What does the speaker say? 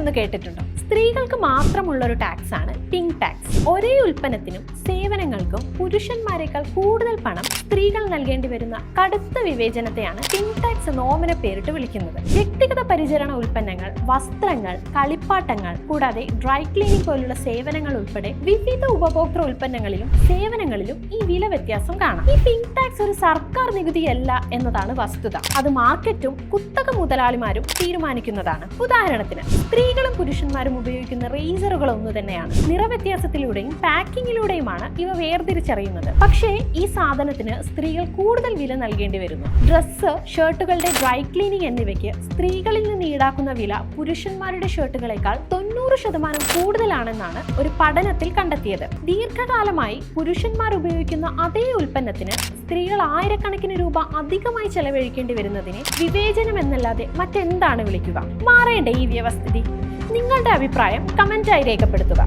എന്ന് കേട്ടിട്ടുണ്ടോ? സ്ത്രീകൾക്ക് മാത്രമുള്ള ഒരു ടാക്സ് ആണ് പിങ്ക് ടാക്സ്. ഒരേ ഉൽപ്പന്നത്തിനും സേവനങ്ങൾക്കും പുരുഷന്മാരെക്കാൾ കൂടുതൽ പണം സ്ത്രീകൾ നൽകേണ്ടി വരുന്ന കടുത്ത വിവേചനത്തെയാണ് പിങ്ക് ടാക്സ് എന്ന് ഓമന പേരിട്ട് വിളിക്കുന്നത്. വ്യക്തിഗത പരിചരണ ഉൽപ്പന്നങ്ങൾ, വസ്ത്രങ്ങൾ, കളിപ്പാട്ടങ്ങൾ കൂടാതെ ഡ്രൈ ക്ലീനിംഗ് പോലുള്ള സേവനങ്ങൾ ഉൾപ്പെടെ വിവിധ ഉപഭോക്തൃ ഉൽപ്പന്നങ്ങളിലും സേവനങ്ങളിലും ഈ വില വ്യത്യാസം കാണാം. ഈ പിങ്ക് ടാക്സ് ഒരു സർക്കാർ നികുതിയല്ല എന്നതാണ് വസ്തുത. അത് മാർക്കറ്റും കുത്തക മുതലാളിമാരും തീരുമാനിക്കുന്നതാണ്. ഉദാഹരണത്തിന്, സ്ത്രീകളും പുരുഷന്മാരും ഉപയോഗിക്കുന്ന റേസറുകൾ ഒന്നു തന്നെയാണ്. നിറവ്യത്യാസത്തിലൂടെയും പാക്കിങ്ങിലൂടെയുമാണ് ഇവ വേർതിരിച്ചറിയുന്നത്. പക്ഷേ ഈ സാധനത്തിന് സ്ത്രീകൾ കൂടുതൽ വില നൽകേണ്ടി വരുന്നു. ഡ്രസ്സ്, ഷർട്ടുകളുടെ ഡ്രൈ ക്ലീനിങ് എന്നിവയ്ക്ക് സ്ത്രീകളിൽ നിന്ന് ഈടാക്കുന്ന വില പുരുഷന്മാരുടെ ഷർട്ടുകളെക്കാൾ 90% കൂടുതലാണെന്നാണ് ഒരു പഠനത്തിൽ കണ്ടെത്തിയത്. ദീർഘകാലമായി പുരുഷന്മാർ ഉപയോഗിക്കുന്ന അതേ ഉൽപ്പന്നത്തിന് സ്ത്രീകൾ ആയിരക്കണക്കിന് രൂപ അധികമായി ചെലവഴിക്കേണ്ടി വരുന്നതിനെ വിവേചനം എന്നല്ലാതെ മറ്റെന്താണ് വിളിക്കുക? മാറേണ്ട ഈ വ്യവസ്ഥിതി? നിങ്ങളുടെ അഭിപ്രായം കമന്റായി രേഖപ്പെടുത്തുക.